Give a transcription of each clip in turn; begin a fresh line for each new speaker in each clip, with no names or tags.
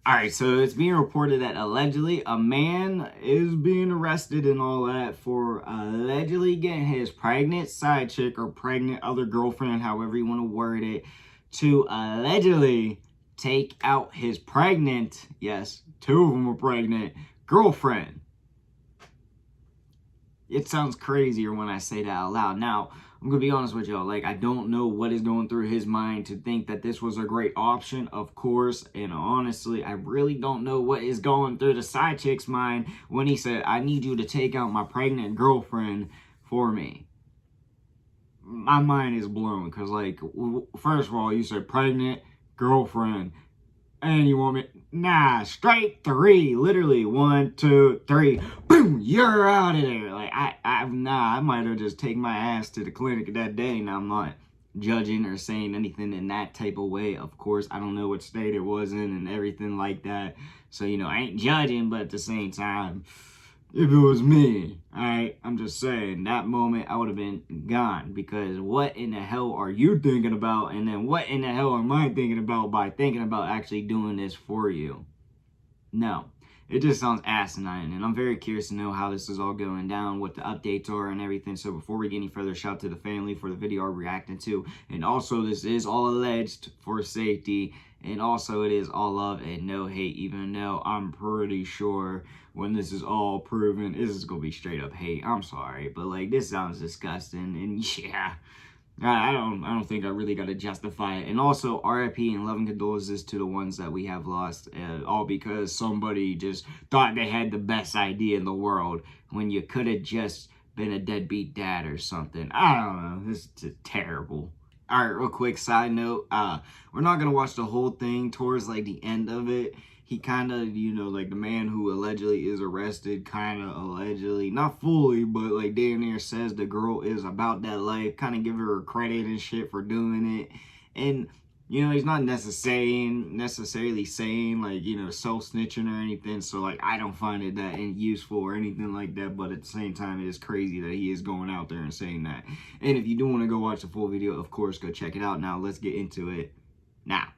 All right, so it's being reported that allegedly a man is being arrested and all that for allegedly getting his pregnant side chick or pregnant other girlfriend, however you want to word it, to allegedly take out his pregnant, yes, two of them were pregnant, girlfriend. It sounds crazier when I say that out loud. Now, I'm going to be honest with y'all. Like, I don't know what is going through his mind to think that this was a great option, of course. And honestly, I really don't know what is going through the side chick's mind when he said, I need you to take out my pregnant girlfriend for me. My mind is blown because, like, first of all, you said pregnant girlfriend. And you want me? Nah, straight three. Literally 1, 2, 3. Boom, you're out of there. Like I might have just taken my ass to the clinic that day. Now I'm not judging or saying anything in that type of way. Of course, I don't know what state it was in and everything like that. So I ain't judging, but at the same time, if it was me, alright, I'm just saying, that moment I would have been gone, because what in the hell are you thinking about, and then what in the hell am I thinking about by thinking about actually doing this for you? No, it just sounds asinine, and I'm very curious to know how this is all going down, what the updates are and everything. So before we get any further, shout out to the family for the video I'm reacting to, and also this is all alleged for safety, and also it is all love and no hate, even though I'm pretty sure when this is all proven, this is gonna be straight up hate. I'm sorry, but like, this sounds disgusting, and yeah, I don't think I really got to justify it. And also, RIP and loving condolences to the ones that we have lost, all because somebody just thought they had the best idea in the world when you could have just been a deadbeat dad or something. I don't know. This is terrible. All right, real quick side note. We're not gonna watch the whole thing. Towards like the end of it, he kind of, like the man who allegedly is arrested, kind of allegedly, not fully, but like damn near says the girl is about that life, kind of give her credit and shit for doing it. And, he's not necessarily saying like, self-snitching or anything. So like, I don't find it that useful or anything like that. But at the same time, it is crazy that he is going out there and saying that. And if you do want to go watch the full video, of course, go check it out. Now, let's get into it now.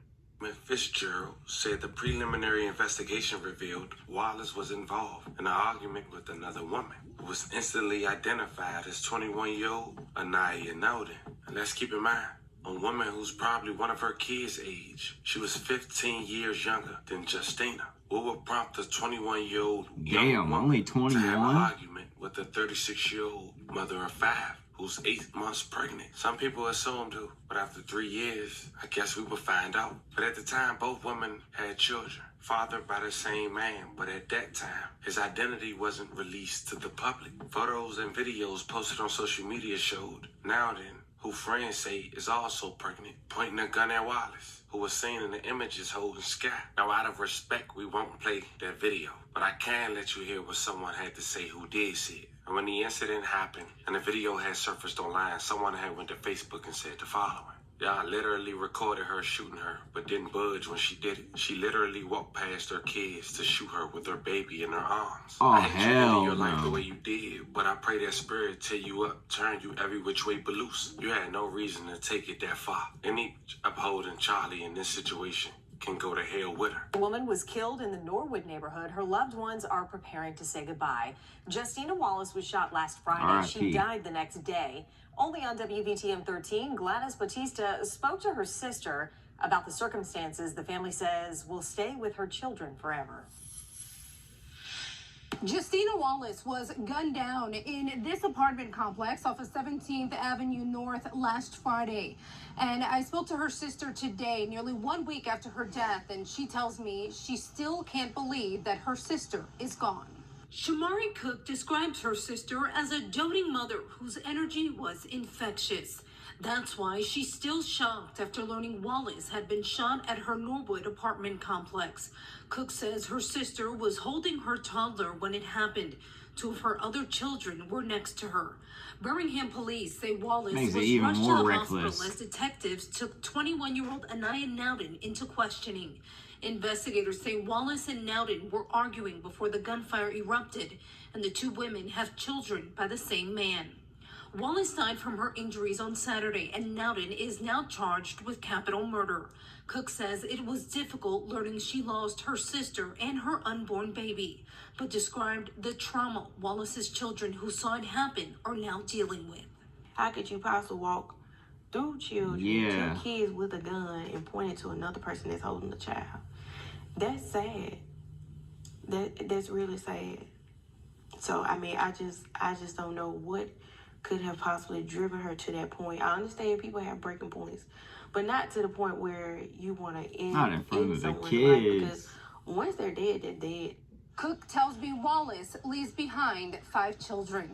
Fitzgerald said the preliminary investigation revealed Wallace was involved in an argument with another woman who was instantly identified as 21-year-old Anaya Nowden. And let's keep in mind, a woman who's probably one of her kids' age. She was 15 years younger than Justina. What would prompt a 21-year-old young woman to have an argument with a 36-year-old mother of 5? Who's 8 months pregnant. Some people assumed who, but after 3 years, I guess we would find out. But at the time, both women had children, fathered by the same man, but at that time, his identity wasn't released to the public. Photos and videos posted on social media showed Nowden, who friends say is also pregnant, pointing a gun at Wallace, who was seen in the images holding Sky. Now, out of respect, we won't play that video, but I can let you hear what someone had to say who did see it. And when the incident happened and the video had surfaced online, someone had went to Facebook and said the following. Y'all literally recorded her shooting her, but didn't budge when she did it. She literally walked past her kids to shoot her with her baby in her arms.
Oh,
I hate you living your
no.
life the way you did, but I pray that spirit tear you up, turn you every which way but loose. You had no reason to take it that far. Any upholding Charlie in this situation can go to hell with her.
The woman was killed in the Norwood neighborhood. Her loved ones are preparing to say goodbye. Justina Wallace was shot last Friday. She died the next day. Only on WVTM 13, Gladys Batista spoke to her sister about the circumstances the family says will stay with her children forever.
Justina Wallace was gunned down in this apartment complex off of 17th Avenue North last Friday. And I spoke to her sister today, nearly 1 week after her death, and she tells me she still can't believe that her sister is gone.
Shamari Cook describes her sister as a doting mother whose energy was infectious. That's why she's still shocked after learning Wallace had been shot at her Norwood apartment complex. Cook says her sister was holding her toddler when it happened. 2 of her other children were next to her. Birmingham police say Wallace was rushed to the hospital as detectives took 21-year-old Anaya Nowden into questioning. Investigators say Wallace and Nowden were arguing before the gunfire erupted, and the 2 women have children by the same man. Wallace died from her injuries on Saturday, and Nowden is now charged with capital murder. Cook says it was difficult learning she lost her sister and her unborn baby, but described the trauma Wallace's children who saw it happen are now dealing with.
How could you possibly walk through children,
Yeah.
2 kids with a gun, and point it to another person that's holding the child? That's sad. That's really sad. So I mean, I just don't know what could have possibly driven her to that point. I understand people have breaking points, but not to the point where you want to end
Not in front of the
someone's life,
kids.
because once they're dead, they're dead.
Cook tells me Wallace leaves behind 5 children.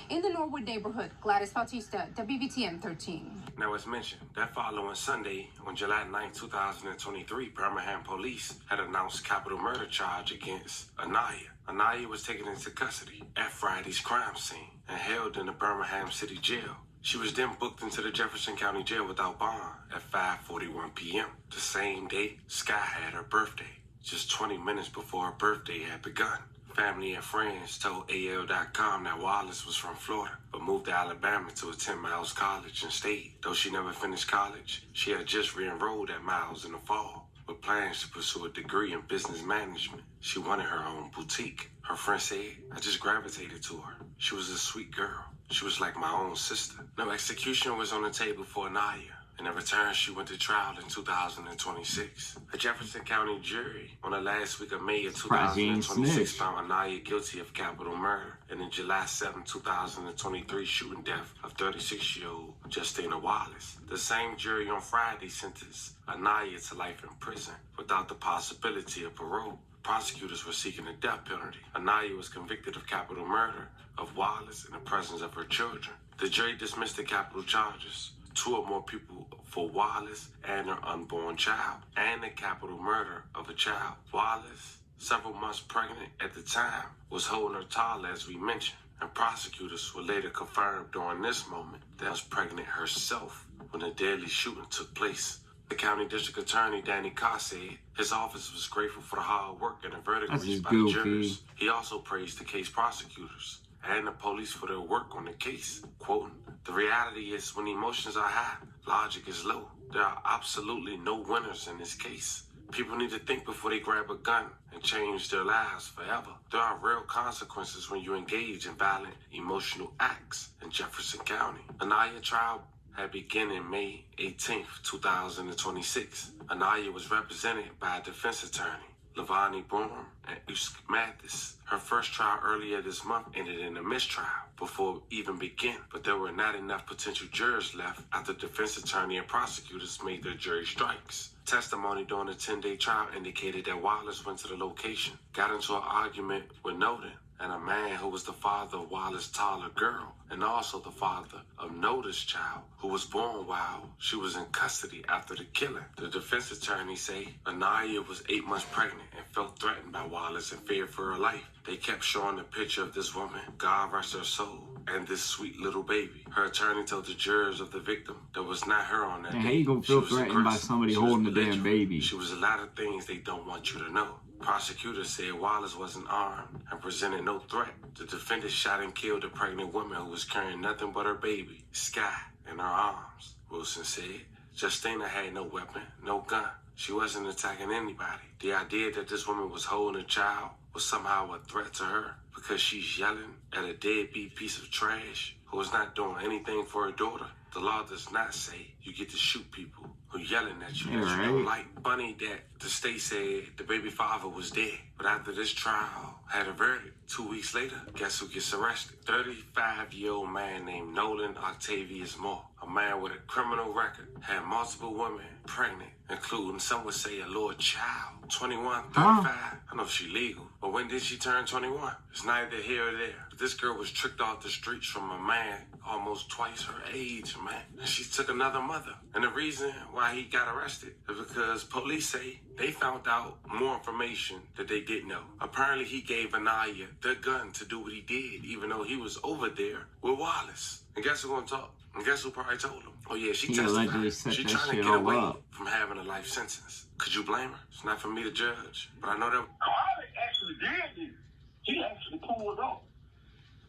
In the Norwood neighborhood, Gladys Bautista, WVTM 13.
Now, as mentioned, that following Sunday, on July 9, 2023, Birmingham police had announced capital murder charge against Anaya. Anaya was taken into custody at Friday's crime scene and held in the Birmingham City Jail. She was then booked into the Jefferson County Jail without bond at 5:41 p.m. The same day, Sky had her birthday, just 20 minutes before her birthday had begun. Family and friends told AL.com that Wallace was from Florida, but moved to Alabama to attend Miles College and stayed. Though she never finished college, she had just re-enrolled at Miles in the fall, with plans to pursue a degree in business management. She wanted her own boutique. Her friend said, "I just gravitated to her. She was a sweet girl. She was like my own sister." No execution was on the table for Anaya. In return, she went to trial in 2026. A Jefferson County jury on the last week of May of 2026 found Anaya guilty of capital murder, and in July 7, 2023, shooting death of 36-year-old Justina Wallace. The same jury on Friday sentenced Anaya to life in prison without the possibility of parole. Prosecutors were seeking a death penalty. Anaya was convicted of capital murder of Wallace in the presence of her children. The jury dismissed the capital charges, 2 or more people for Wallace and her unborn child, and the capital murder of a child. Wallace, several months pregnant at the time, was holding her toddler, as we mentioned, and prosecutors would later confirm during this moment that she was pregnant herself when the deadly shooting took place. The county district attorney, Danny Carr, said his office was grateful for the hard work and the verdict reached by the jurors. He also praised the case prosecutors and the police for their work on the case. Quoting, "The reality is when emotions are high, logic is low. There are absolutely no winners in this case. People need to think before they grab a gun and change their lives forever. There are real consequences when you engage in violent emotional acts in Jefferson County." Anaya trial had begun in May 18, 2026. Anaya was represented by a defense attorney, Lavani Bourne and Usk Mathis. Her first trial earlier this month ended in a mistrial before it even began, but there were not enough potential jurors left after defense attorney and prosecutors made their jury strikes. Testimony during the 10-day trial indicated that Wallace went to the location, got into an argument with Noden and a man who was the father of Wallace's toddler girl, and also the father of Noda's child, who was born while she was in custody after the killing. The defense attorney say Anaya was 8 months pregnant and felt threatened by Wallace and feared for her life. They kept showing the picture of this woman, God rest her soul, and this sweet little baby. Her attorney told the jurors of the victim that was not her on that day.
How you gonna feel threatened by somebody holding the damn baby?
She was a lot of things they don't want you to know. Prosecutors said Wallace wasn't armed and presented no threat. The defendant shot and killed a pregnant woman who was carrying nothing but her baby, Sky, in her arms, Wilson said. Justina had no weapon, no gun. She wasn't attacking anybody. The idea that this woman was holding a child was somehow a threat to her because she's yelling at a deadbeat piece of trash who is not doing anything for her daughter. The law does not say you get to shoot people who yelling at you that you don't like. Funny that the state said the baby father was dead, but after this trial had a verdict, 2 weeks later, guess who gets arrested? 35-year-old man named Nolan Octavius Moore, a man with a criminal record, had multiple women pregnant, including some would say a little child. 21, 35. I know she legal, but when did she turn 21? It's neither here or there. But this girl was tricked off the streets from a man almost twice her age, man. And she took another mother. And the reason why he got arrested is because police say they found out more information that they didn't know. Apparently he gave Anaya the gun to do what he did, even though he was over there with Wallace. And guess who's gonna talk? And guess who probably told him? Oh yeah, she testified. She trying to get away from having a life sentence. Could you blame her? It's not for me to judge, but I know that
Araid actually did this. He actually pulled off.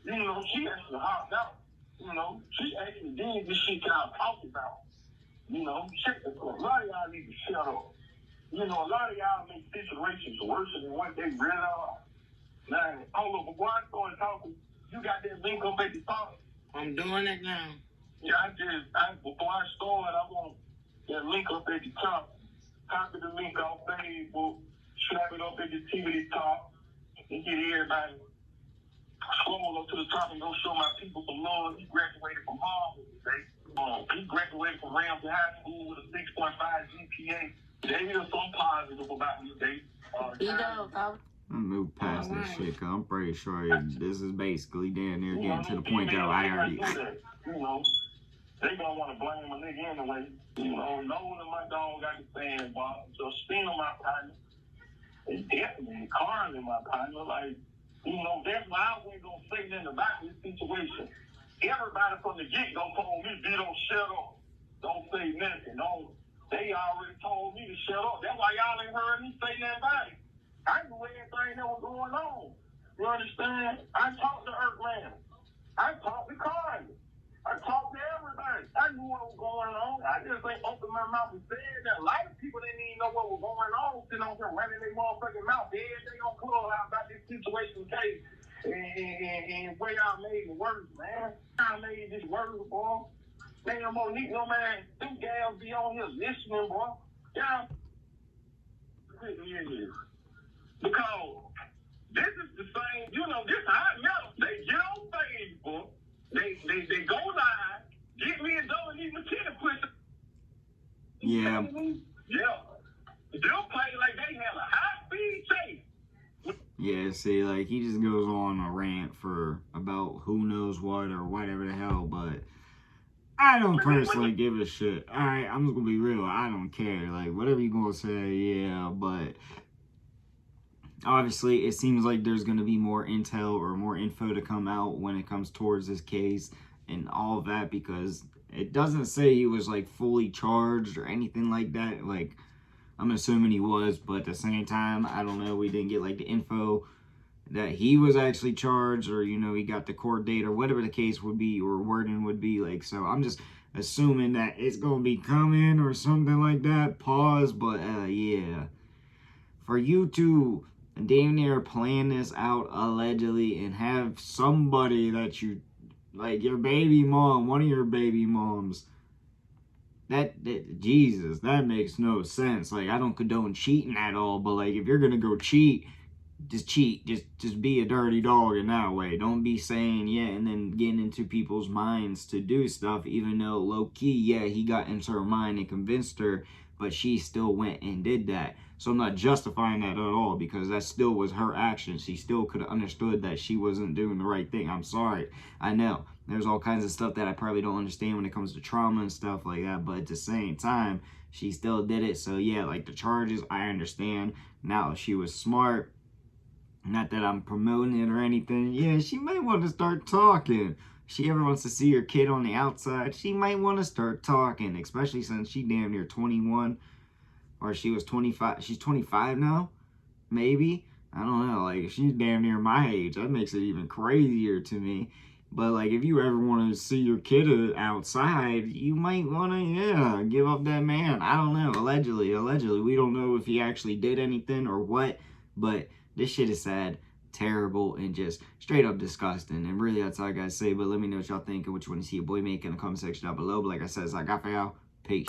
You know, she actually hopped out You know, she actually did this shit y'all talking about. You know, shit, a lot of y'all need to shut up. You know, a lot of y'all make situations worse than what they really are. Now, hold on, before I start talking, you got that link up at the top?
I'm doing it now.
Yeah, before I start, I want that link up at the top. Copy the link off Facebook, slap it up at the TV top, and get everybody scroll up to the top and go show my people some love. He graduated from Harvard today. He graduated from Ramsey High School with a 6.5 GPA. There is some positive about this day.
I'll move past this shit, cause I'm pretty sure this is basically damn near getting to the point that I already.
You know, they gonna want to blame a nigga anyway. You know, knowing that my dog got the stand, but Justina, my partner, and definitely Carly, my partner, like, you know, that's why I wasn't gonna say nothing about this situation. Everybody from the get-go told me, B, don't shut up. Don't say nothing. They already told me to shut up. That's why y'all ain't heard me say nothing about it. I knew everything that was going on. You understand? I talked to Earthman. I talked to Carly. I talked to everybody. I knew what was going on. I just ain't opened my mouth and said that. A lot of people didn't even know what was going on. Sitting on here running their motherfucking mouth. Everything on Clubhouse about this situation case. And way I made it worse, man. I made this worse, boy. Man, Monique, no man, them gals be on here listening, boy. Y'all quit me in here. Because this is the same, you know, this how I met them. They get on Facebook, they go live, get me and Dominique McKinney push.
Yeah.
Yeah. They'll play like they have a high-speed chase.
Yeah, see, like, he just goes on a rant for about who knows what or whatever the hell, but I don't personally give a shit. Alright, I'm just gonna be real. I don't care. Like, whatever you gonna say, yeah, but obviously, it seems like there's gonna be more intel or more info to come out when it comes towards this case and all of that, because it doesn't say he was, like, fully charged or anything like that. Like, I'm assuming he was, but at the same time, I don't know. We didn't get, like, the info that he was actually charged, or, you know, he got the court date or whatever the case would be or wording would be. Like, so I'm just assuming that it's gonna be coming or something like that. Pause, but yeah, for you to damn near plan this out allegedly and have somebody that you like, your baby mom, one of your baby moms, that Jesus, that makes no sense. Like, I don't condone cheating at all, but like, if you're gonna go cheat, just cheat. Just be a dirty dog in that way. Don't be saying yeah and then getting into people's minds to do stuff, even though low-key, yeah, he got into her mind and convinced her, but she still went and did that. So I'm not justifying that at all, because that still was her action. She still could have understood that she wasn't doing the right thing. I'm sorry. I know. There's all kinds of stuff that I probably don't understand when it comes to trauma and stuff like that, but at the same time, she still did it. So yeah, like, the charges, I understand. Now, if she was smart, not that I'm promoting it or anything, yeah, she might want to start talking. If she ever wants to see her kid on the outside, she might want to start talking, especially since she damn near 21, or she was 25. She's 25 now, maybe. I don't know. Like, if she's damn near my age, that makes it even crazier to me. But like, if you ever want to see your kid outside, you might want to, yeah, give up that man. I don't know. Allegedly, we don't know if he actually did anything or what, but this shit is sad, terrible, and just straight up disgusting. And really, that's all I gotta say. But let me know what y'all think and what you want to see your boy make in the comment section down below. But like I said, it's like I for y'all. Peace.